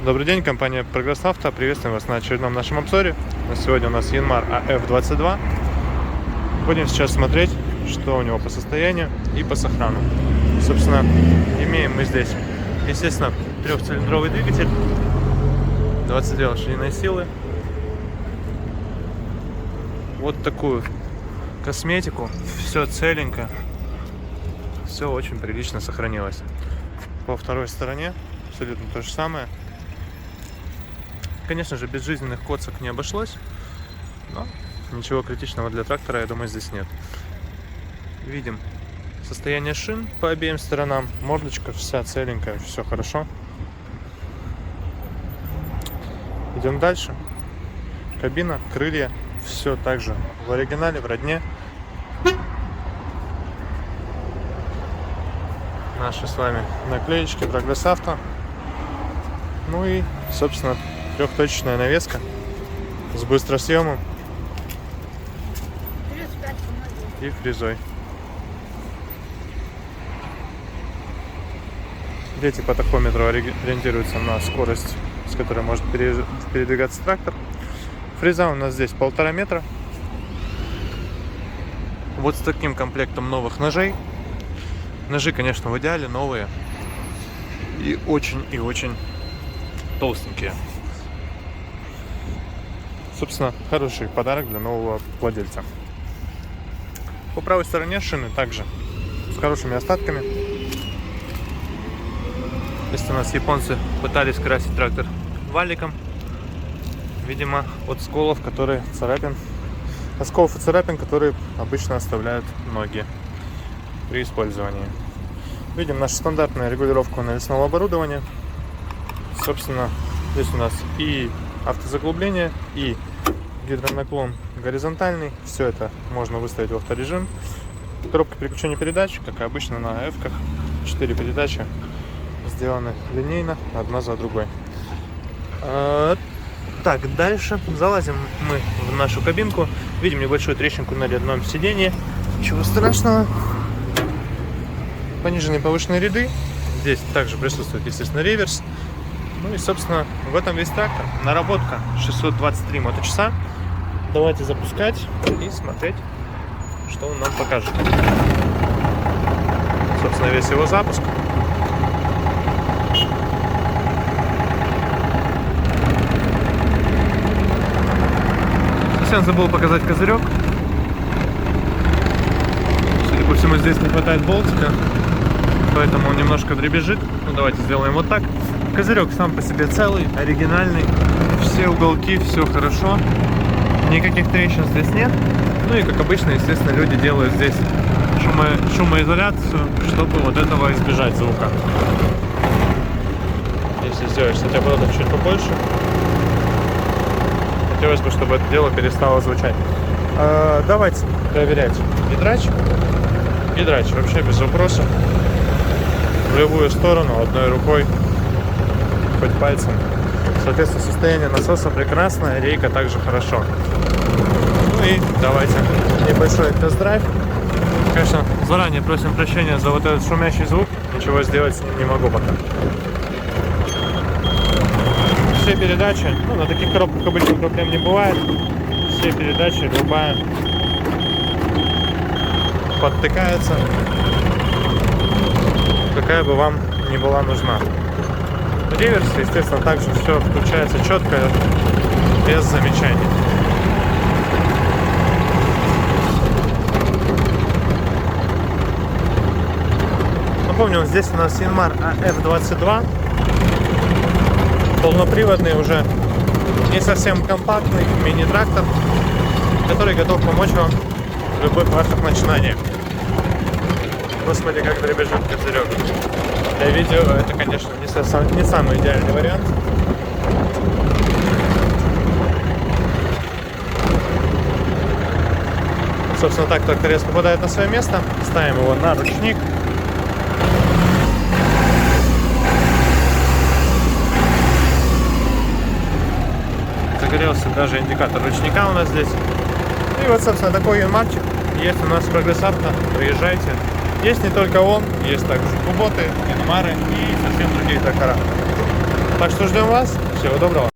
Добрый день, компания Прогресс Авто. Приветствуем вас на очередном нашем обзоре. Сегодня у нас Янмар АФ-22. Будем сейчас смотреть, что у него по состоянию и по сохрану. Собственно, имеем мы здесь, естественно, трехцилиндровый двигатель, 22 лошадиные силы. Вот такую косметику. Все целенько. Все очень прилично сохранилось. По второй стороне абсолютно то же самое. Конечно же, без жизненных коцок не обошлось, но ничего критичного для трактора, я думаю, здесь нет. Видим состояние шин по обеим сторонам, мордочка вся целенькая, все хорошо. Идем дальше. Кабина, крылья, все также в оригинале, в родне. Наши с вами наклеечки Прогресс Авто. Ну и, собственно, трехточечная навеска с быстросъемом и фрезой. Дети по тахометру ориентируются на скорость, с которой может передвигаться трактор. Фреза у нас здесь 1,5 метра. Вот с таким комплектом новых ножей. Ножи, конечно, в идеале новые и очень толстенькие. Собственно, хороший подарок для нового владельца. По правой стороне шины также с хорошими остатками. Если у нас японцы пытались красить трактор валиком, видимо, от сколов, которые осколов и царапин, которые обычно оставляют ноги при использовании. Видим нашу стандартную регулировку навесного оборудования. Собственно, здесь у нас и автозаглубление, и гидронаклон горизонтальный. Все это можно выставить в авторежим. Коробка переключения передач, как и обычно на F-ках. 4 передачи сделаны линейно, одна за другой. Так, дальше залазим мы в нашу кабинку. Видим небольшую трещинку на одном сиденье. Ничего страшного. Пониженные повышенные ряды. Здесь также присутствует, естественно, реверс. Ну и, собственно, в этом весь трактор. Наработка 623 моточаса. Давайте запускать и смотреть, что он нам покажет. Собственно, весь его запуск. Совсем забыл показать козырек. Судя по всему, здесь не хватает болтика, поэтому он немножко дребезжит. Ну, давайте сделаем вот так. Козырек сам по себе целый, оригинальный. Все уголки, все хорошо. Никаких трещин здесь нет. Ну и, как обычно, естественно, люди делают здесь шумоизоляцию, чтобы вот этого избежать звука. Если сделаешь с этим оборотом чуть побольше, хотелось бы, чтобы это дело перестало звучать. Давайте проверять гидрач. Гидрач вообще без вопросов. В любую сторону, одной рукой, хоть пальцем. Соответственно, состояние насоса прекрасное, рейка также хорошо. Ну и давайте небольшой тест-драйв. Конечно, заранее просим прощения за вот этот шумящий звук. Ничего сделать с ним не могу пока. Все передачи, ну, на таких коробках обычно проблем не бывает. Все передачи, любая, подтыкается, какая бы вам ни была нужна. В реверсе, естественно, также все включается четко, без замечаний. Напомню, здесь у нас Янмар АФ-22. Полноприводный, уже не совсем компактный мини-трактор, который готов помочь вам в любых ваших начинаниях. Господи, как дребезжит козырек. Для видео это, конечно, не самый идеальный вариант. Собственно, так тракторез попадает на свое место. Ставим его на ручник. Загорелся даже индикатор ручника у нас здесь. И вот, собственно, такой янмарчик есть у нас в Прогресс Авто. Приезжайте. Есть не только он, есть также куботы, иномары и совсем другие трактора. Так что ждем вас. Всего доброго.